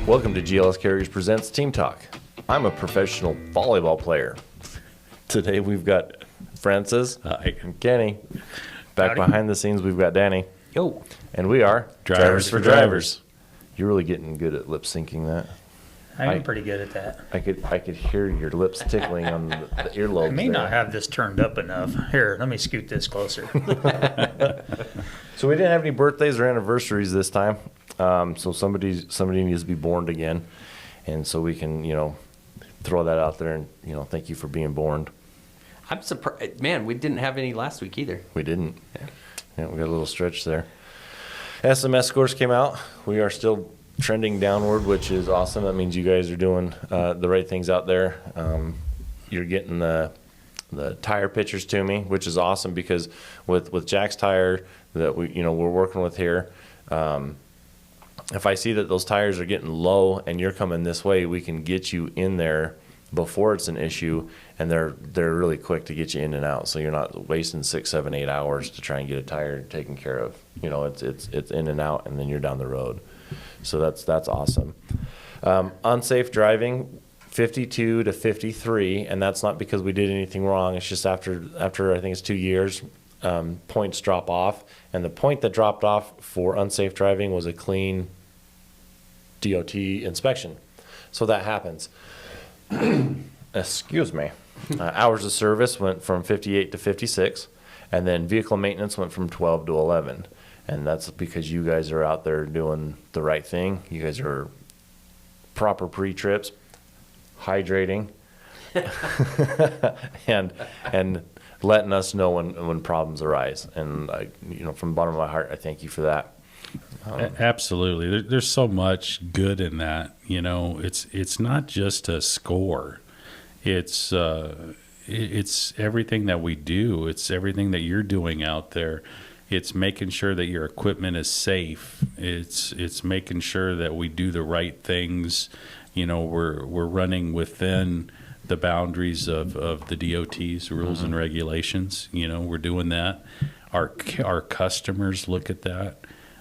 Welcome to GLS Carriers Presents Team Talk. I'm a professional volleyball player. Today we've got Francis and Kenny. Back Howdy. behind the scenes, we've got Danny. Yo. And we are Drivers for for Drivers. You're really getting good at lip syncing that. I'm pretty good at that. I could hear your lips tickling on the earlobes. I may not have this turned up enough. Here, let me scoot this closer. So we didn't have any birthdays or anniversaries this time. So somebody needs to be born again, and so we can throw that out there and thank you for being born. I'm surprised, man. We didn't have any last week either. We didn't. Yeah, we got a little stretch there. SMS scores came out. We are still trending downward, which is awesome. That means you guys are doing the right things out there. You're getting the tire pictures to me, which is awesome because with Jack's tire that we're working with here. If I see that those tires are getting low and you're coming this way, we can get you in there before it's an issue, and they're really quick to get you in and out. So you're not wasting 6, 7, 8 hours to try and get a tire taken care of. It's in and out, and then you're down the road. So that's awesome. Unsafe driving, 52 to 53, and that's not because we did anything wrong. It's just after I think it's 2 years, points drop off, and the point that dropped off for unsafe driving was a clean DOT inspection. So that happens. Excuse me. Hours of service went from 58 to 56, and then vehicle maintenance went from 12 to 11. And that's because you guys are out there doing the right thing. You guys are proper pre-trips, hydrating, and letting us know when problems arise. And from the bottom of my heart, I thank you for that. Absolutely. There's so much good in that. It's not just a score. It's everything that we do. It's everything that you're doing out there. It's making sure that your equipment is safe. It's making sure that we do the right things. We're running within the boundaries of the DOT's rules and regulations. We're doing that. Our customers look at that.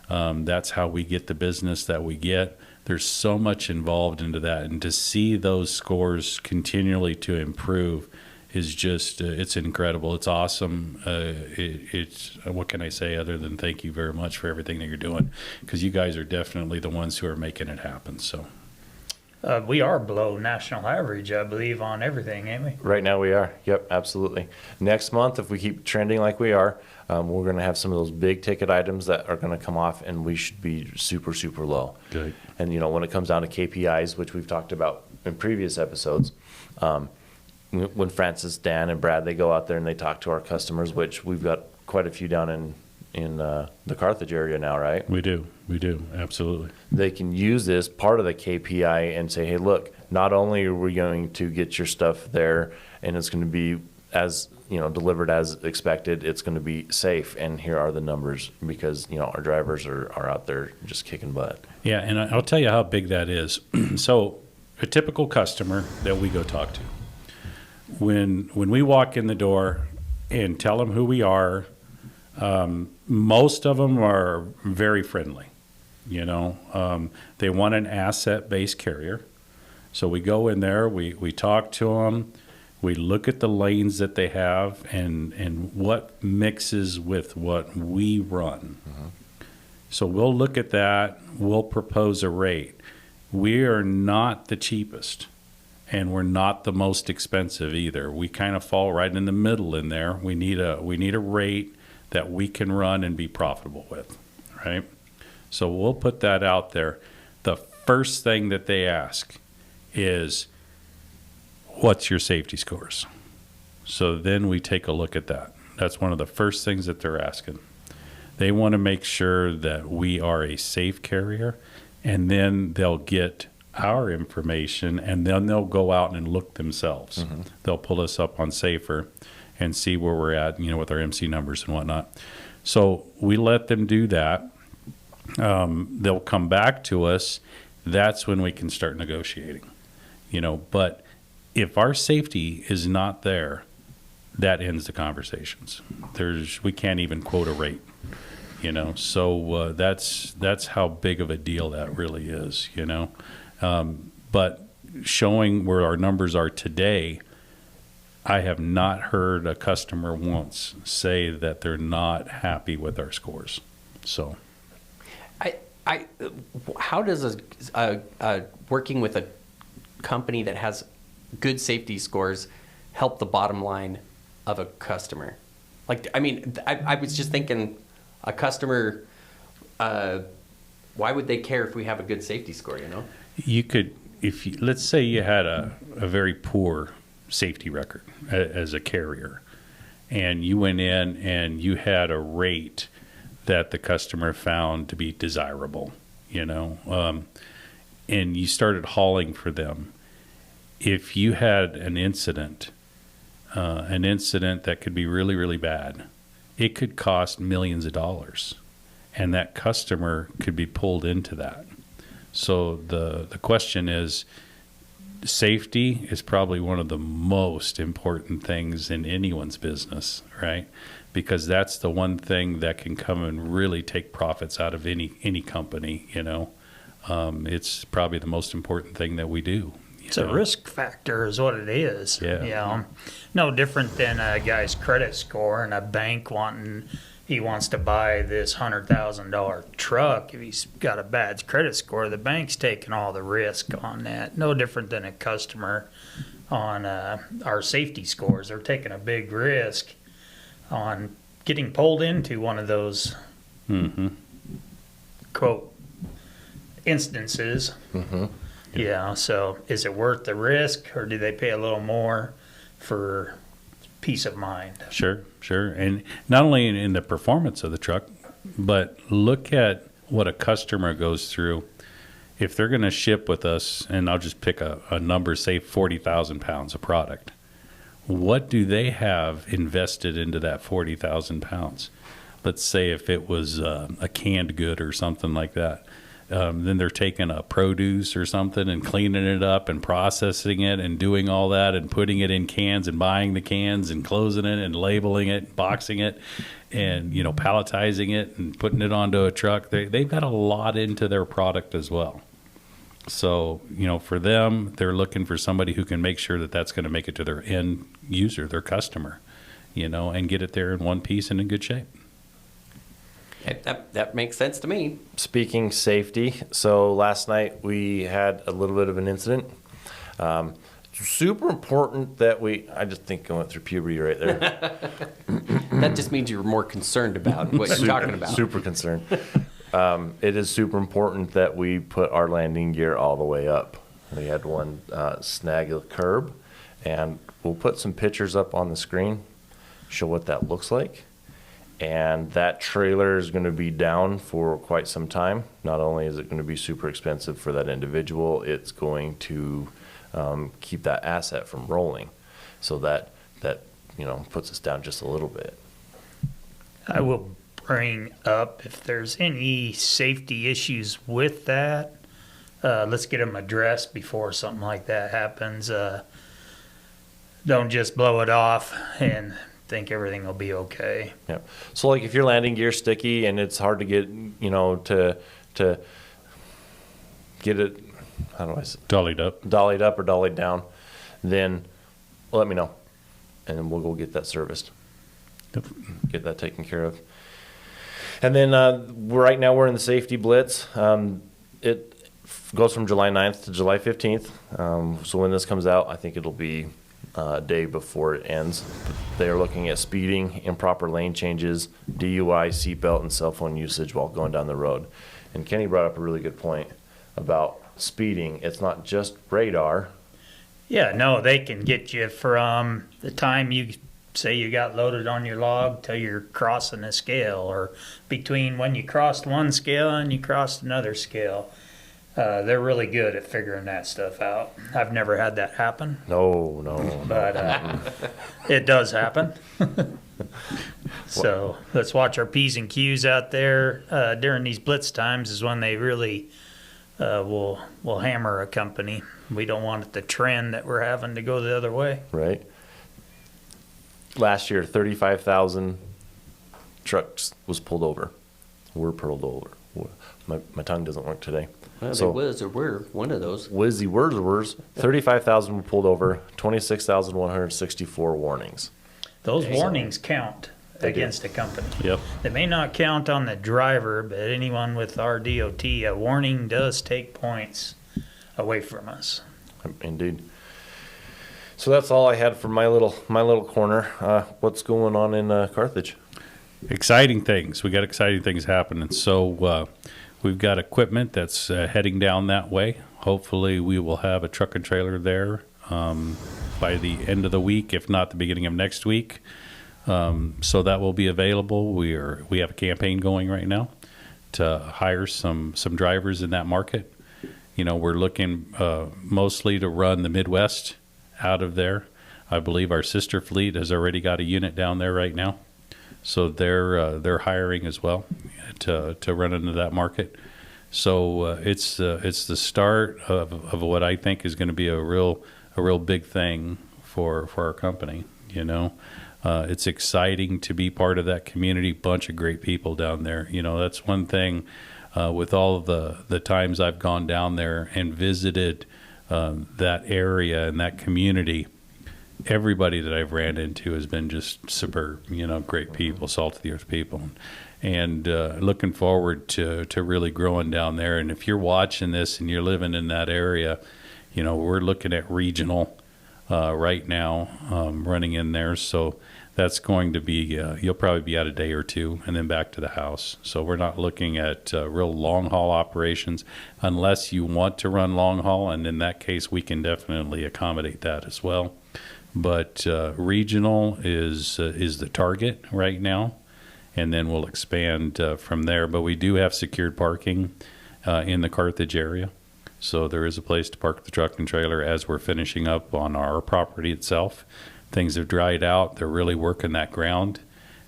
That's how we get the business that we get. There's so much involved into that, and to see those scores continually to improve is just it's incredible. It's awesome. It's what can I say other than thank you very much for everything that you're doing, because you guys are definitely the ones who are making it happen. So We are below national average, I believe, on everything, ain't we? Right now we are. Yep, absolutely. Next month, if we keep trending like we are, we're going to have some of those big ticket items that are going to come off, and we should be super, super low. good. And, when it comes down to KPIs, which we've talked about in previous episodes, when Francis, Dan, and Brad, they go out there and they talk to our customers, which we've got quite a few down in the Carthage area now, right? We do, absolutely. They can use this part of the KPI and say, hey, look, not only are we going to get your stuff there and it's going to be as delivered as expected, it's going to be safe, and here are the numbers, because our drivers are out there just kicking butt. Yeah, and I'll tell you how big that is. So a typical customer that we go talk to, when we walk in the door and tell them who we are, most of them are very friendly. They want an asset-based carrier. So we go in there, we talk to them, we look at the lanes that they have and what mixes with what we run. Mm-hmm. So we'll look at that, we'll propose a rate. We are not the cheapest, and we're not the most expensive either. We kind of fall right in the middle in there. We need a rate that we can run and be profitable with, right? So we'll put that out there. The first thing that they ask is, what's your safety scores? So then we take a look at that. That's one of the first things that they're asking. They want to make sure that we are a safe carrier, and then they'll get our information, and then they'll go out and look themselves. Mm-hmm. They'll pull us up on Safer and see where we're at, with our MC numbers and whatnot. So we let them do that. They'll come back to us. That's when we can start negotiating, but if our safety is not there, that ends the conversations. We can't even quote a rate, So that's how big of a deal that really is, But showing where our numbers are today, I have not heard a customer once say that they're not happy with our scores. So How does working with a company that has good safety scores help the bottom line of a customer? Like, I mean, I was just thinking, a customer, why would they care if we have a good safety score, you know? you could, if you, let's say you had a very poor safety record as a carrier, and you went in and you had a rate that the customer found to be desirable, you know, and you started hauling for them. If you had an incident that could be really, really bad, it could cost millions of dollars, and that customer could be pulled into that. So the question is, safety is probably one of the most important things in anyone's business, right? Because that's the one thing that can come and really take profits out of any company, you know. It's probably the most important thing that we do. It's a risk factor is what it is. Yeah. You know, no different than a guy's credit score and a bank he wants to buy this $100,000 truck. If he's got a bad credit score, the bank's taking all the risk on that. No different than a customer on our safety scores. They're taking a big risk on getting pulled into one of those quote instances. Yeah, so is it worth the risk, or do they pay a little more for peace of mind? Sure. And not only in the performance of the truck, but look at what a customer goes through. If they're going to ship with us, and I'll just pick a number, say 40,000 pounds of product, what do they have invested into that 40,000 pounds? Let's say if it was a canned good or something like that. Then they're taking a produce or something and cleaning it up and processing it and doing all that and putting it in cans and buying the cans and closing it and labeling it, boxing it, and, you know, palletizing it and putting it onto a truck. They've got a lot into their product as well. So, you know, for them, they're looking for somebody who can make sure that that's going to make it to their end user, their customer, you know, and get it there in one piece and in good shape. That makes sense to me. Speaking safety, so last night we had a little bit of an incident. Super important that I just think I went through puberty right there. That just means you're more concerned about what you're talking about. Super concerned. It is super important that we put our landing gear all the way up. We had one snag a curb, and we'll put some pictures up on the screen, show what that looks like. And that trailer is going to be down for quite some time. Not only is it going to be super expensive for that individual, it's going to keep that asset from rolling. So that you know, puts us down just a little bit. I will bring up if there's any safety issues with that. Let's get them addressed before something like that happens. Don't just blow it off and think everything will be okay. Yeah. So like if your landing gear's sticky and it's hard to get, you know, to get it, how do I say? Dollied up or dollied down, then let me know, and we'll go get that serviced. Yep. Get that taken care of. And then right now we're in the safety blitz. It goes from July 9th to July 15th. So when this comes out, I think it'll be a day before it ends. They are looking at speeding, improper lane changes, DUI, seatbelt, and cell phone usage while going down the road. And Kenny brought up a really good point about speeding. It's not just radar. Yeah, no, they can get you from the time you say you got loaded on your log till you're crossing a scale, or between when you crossed one scale and you crossed another scale. They're really good at figuring that stuff out. I've never had that happen. No. But it does happen. So let's watch our P's and Q's out there. During these blitz times is when they really will hammer a company. We don't want it to trend that we're having to go the other way. Right. Last year, 35,000 trucks was pulled over. Were pulled over. my tongue doesn't work today. Well, So- they was or were one of those. Wizzy words, 35,000 were pulled over, 26,164 warnings. Those Okay. warnings count They do. against a company. Yep. They may not count on the driver, but anyone with our DOT, a warning does take points away from us. Indeed. So that's all I had for my little corner. What's going on in Carthage? Exciting things. We got exciting things happening. So we've got equipment that's heading down that way. Hopefully, we will have a truck and trailer there by the end of the week, if not the beginning of next week. So that will be available. We have a campaign going right now to hire some drivers in that market. You know, we're looking mostly to run the Midwest out of there. I believe our sister fleet has already got a unit down there right now, so they're hiring as well to run into that market. So it's the start of what I think is going to be a real big thing for our company. You know, it's exciting to be part of that community. Bunch of great people down there. You know, that's one thing. With all of the times I've gone down there and visited that area and that community, everybody that I've ran into has been just superb. You know, great people, salt of the earth people, and looking forward to really growing down there. And if you're watching this and you're living in that area, you know, we're looking at regional right now, running in there. So that's going to be, you'll probably be out a day or two and then back to the house. So we're not looking at real long haul operations unless you want to run long haul. And in that case, we can definitely accommodate that as well. But regional is the target right now. And then we'll expand from there. But we do have secured parking in the Carthage area. So there is a place to park the truck and trailer as we're finishing up on our property itself. Things have dried out. They're really working that ground.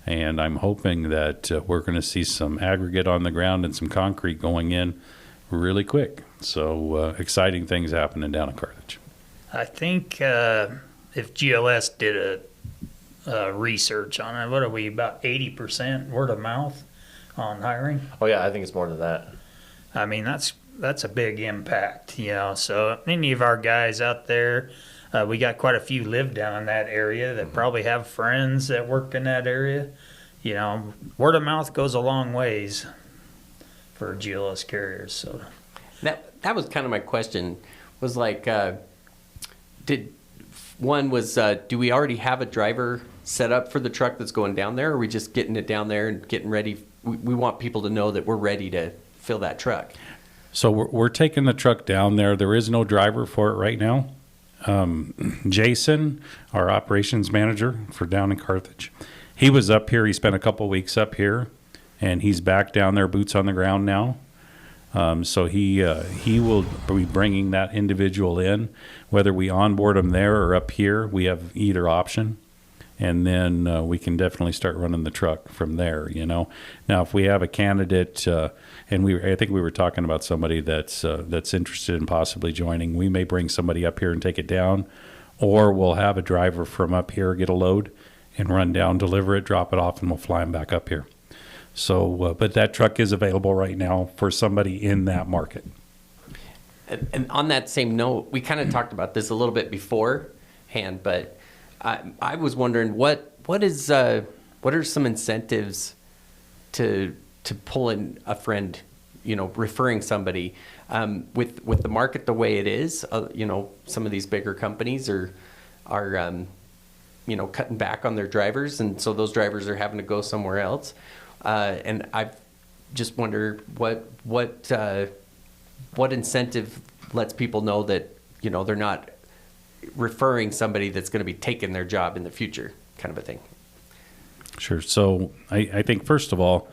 And I'm hoping that we're going to see some aggregate on the ground and some concrete going in really quick. So exciting things happening down in Carthage. I think if GLS did a research on it, what are we, about 80% word of mouth on hiring? Oh yeah, I think it's more than that. I mean, that's a big impact, you know. So any of our guys out there, we got quite a few live down in that area that probably have friends that work in that area. You know, word of mouth goes a long ways for GLS carriers. So That was kind of my question. Was like, do we already have a driver set up for the truck that's going down there, or are we just getting it down there and getting ready? We want people to know that we're ready to fill that truck. So we're taking the truck down there. There is no driver for it right now. Jason, our operations manager for down in Carthage, he was up here. He spent a couple weeks up here, and he's back down there, boots on the ground now. So he will be bringing that individual in, whether we onboard him there or up here. We have either option, and then we can definitely start running the truck from there. You know, now if we have a candidate, and I think we were talking about somebody that's interested in possibly joining, we may bring somebody up here and take it down, or we'll have a driver from up here get a load and run down, deliver it, drop it off, and we'll fly him back up here. So, but that truck is available right now for somebody in that market. And on that same note, we kind of talked about this a little bit beforehand, but I was wondering what are some incentives to pull in a friend, you know, referring somebody with the market the way it is. You know, some of these bigger companies are you know, cutting back on their drivers, and so those drivers are having to go somewhere else. And I just wonder what incentive lets people know that, you know, they're not referring somebody that's going to be taking their job in the future, kind of a thing. Sure. So I think, first of all,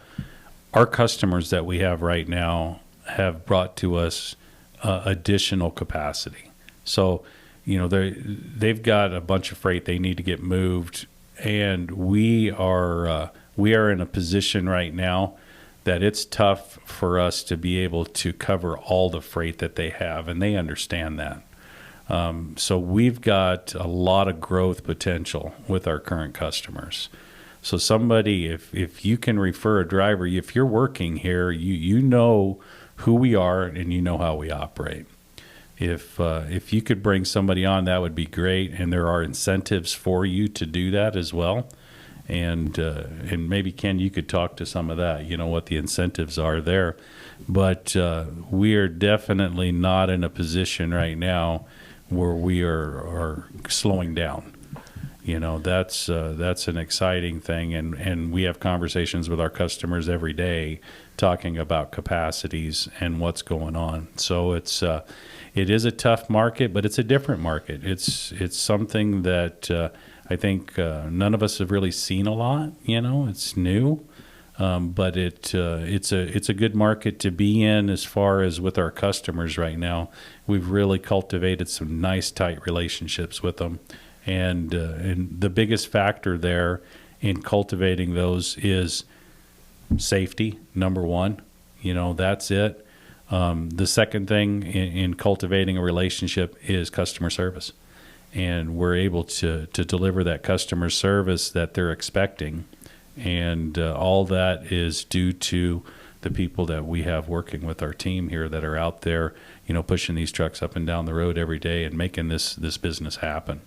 our customers that we have right now have brought to us additional capacity. So, you know, they've got a bunch of freight they need to get moved, and we are in a position right now that it's tough for us to be able to cover all the freight that they have, and they understand that. So we've got a lot of growth potential with our current customers. So somebody, if you can refer a driver, if you're working here, you know who we are and you know how we operate. If you could bring somebody on, that would be great, and there are incentives for you to do that as well. And maybe, Ken, you could talk to some of that, what the incentives are there. But we are definitely not in a position right now where we are slowing down. That's an exciting thing, and we have conversations with our customers every day talking about capacities and what's going on. So it is a tough market, but it's a different market. It's something that I think none of us have really seen a lot. It's new, but it's a good market to be in as far as with our customers right now. We've really cultivated some nice, tight relationships with them. And the biggest factor there in cultivating those is safety, number one. That's it. The second thing in cultivating a relationship is customer service. And we're able to deliver that customer service that they're expecting. And all that is due to the people that we have working with our team here that are out there, pushing these trucks up and down the road every day and making this business happen.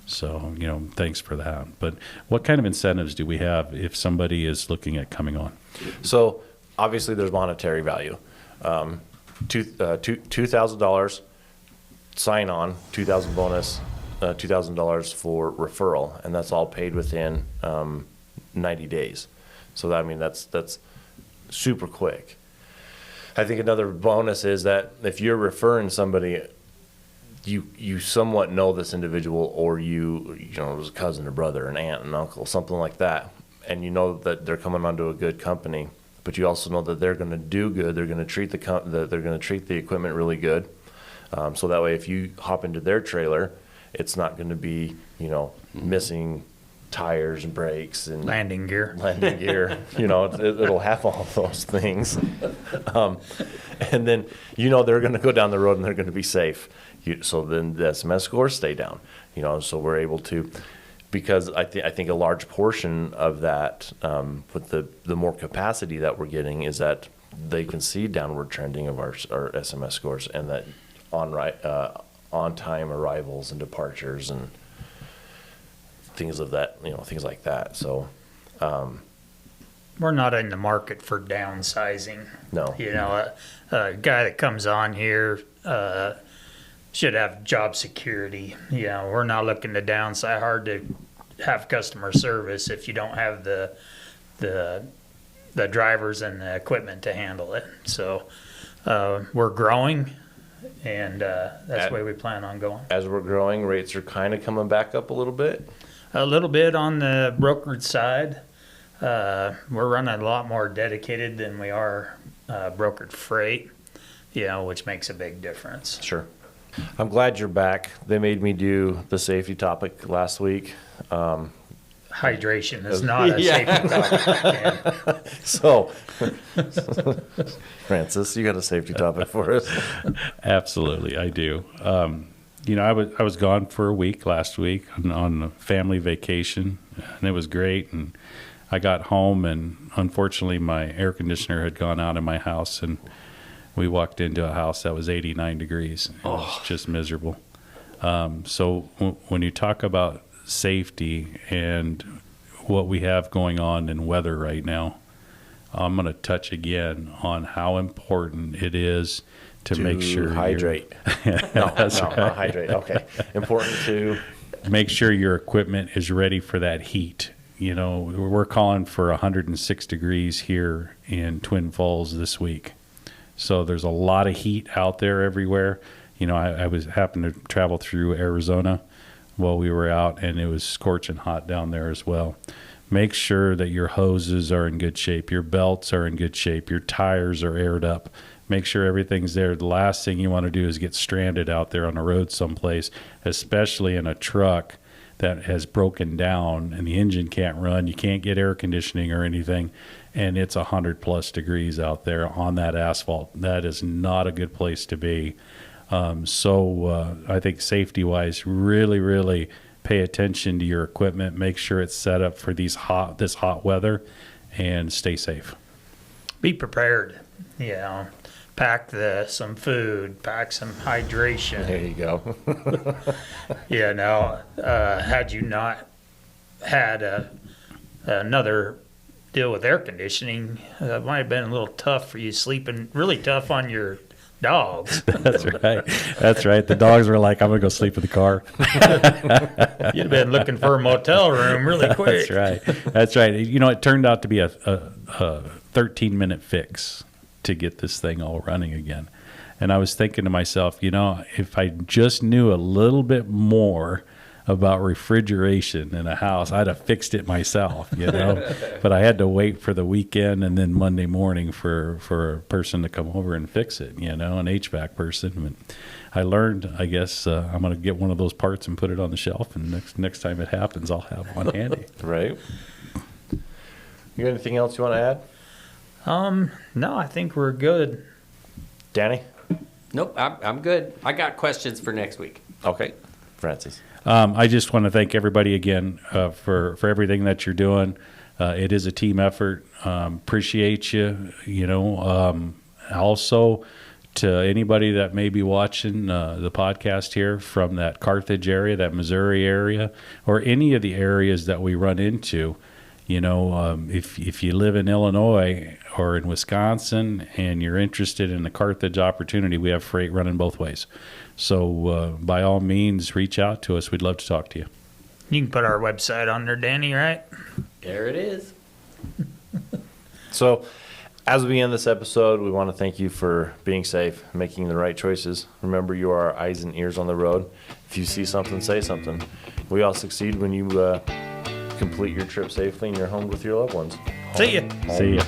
So, thanks for that. But what kind of incentives do we have if somebody is looking at coming on? So obviously there's monetary value. $2,000 sign on, $2,000 bonus, $2,000 for referral, and that's all paid within 90 days. So that's super quick. I think another bonus is that if you're referring somebody, you somewhat know this individual, or it was a cousin or brother, an aunt, an uncle, something like that, and you know that they're coming onto a good company, but you also know that they're going to do good. They're going to treat they're going to treat the equipment really good. So that way, if you hop into their trailer, it's not going to be missing tires and brakes and Landing gear. It'll have all those things. And then they're going to go down the road and they're going to be safe. So then the SMS scores stay down. So we're able to, because I think a large portion of that, with the more capacity that we're getting, is that they can see downward trending of our SMS scores, and that on time arrivals and departures and things of that, things like that. So We're not in the market for downsizing. no. A guy that comes on here should have job security. We're not looking to downsize. Hard to have customer service if you don't have the drivers and the equipment to handle it. So we're growing, and that's the way we plan on going. As we're growing, rates are kind of coming back up a little bit. A little bit on the brokerage side. We're running a lot more dedicated than we are brokered freight, which makes a big difference. Sure. I'm glad you're back. They made me do the safety topic last week. Hydration is not a safety topic. So, Francis, you got a safety topic for us? Absolutely, I do. I was gone for a week last week on a family vacation, and it was great. And I got home, and unfortunately, my air conditioner had gone out in my house, and we walked into a house that was 89 degrees. It was just miserable. So when you talk about safety and what we have going on in weather right now, I'm going to touch again on how important it is to make sure hydrate. Not hydrate. Okay. Important to make sure your equipment is ready for that heat. We're calling for 106 degrees here in Twin Falls this week. So there's a lot of heat out there everywhere. I happened to travel through Arizona while we were out, and it was scorching hot down there as well. Make sure that your hoses are in good shape, your belts are in good shape, your tires are aired up. Make sure everything's there. The last thing you want to do is get stranded out there on the road someplace, especially in a truck that has broken down and the engine can't run. You can't get air conditioning or anything, and it's 100+ degrees out there on that asphalt. That is not a good place to be. So I think safety-wise, really, really pay attention to your equipment. Make sure it's set up for this hot weather, and stay safe. Be prepared. pack some food, pack some hydration. There you go. Yeah, now, had you not had another deal with air conditioning, it might have been a little tough for you sleeping, really tough on your dogs. That's right. That's right. The dogs were like, I'm going to go sleep in the car. You'd have been looking for a motel room really quick. That's right. That's right. You know, it turned out to be a 13-minute fix to get this thing all running again. And I was thinking to myself, you know, if I just knew a little bit more about refrigeration in a house, I'd have fixed it myself, you know. But I had to wait for the weekend and then Monday morning for a person to come over and fix it, you know, an HVAC person. But I learned, I guess, I'm going to get one of those parts and put it on the shelf, and next time it happens, I'll have one handy. Right. You got anything else you want to add? No, I think we're good. Danny? Nope, I'm good. I got questions for next week. Okay. Francis? I just want to thank everybody again for everything that you're doing. It is a team effort. Appreciate you. You know, also to anybody that may be watching the podcast here from that Carthage area, that Missouri area, or any of the areas that we run into. You know, if you live in Illinois or in Wisconsin and you're interested in the Carthage opportunity, we have freight running both ways. So by all means, reach out to us. We'd love to talk to you. You can put our website on there, Danny, right? There it is. So, as we end this episode, we want to thank you for being safe, making the right choices. Remember, you are our eyes and ears on the road. If you see something, say something. We all succeed when you complete your trip safely and you're home with your loved ones. See ya. See ya.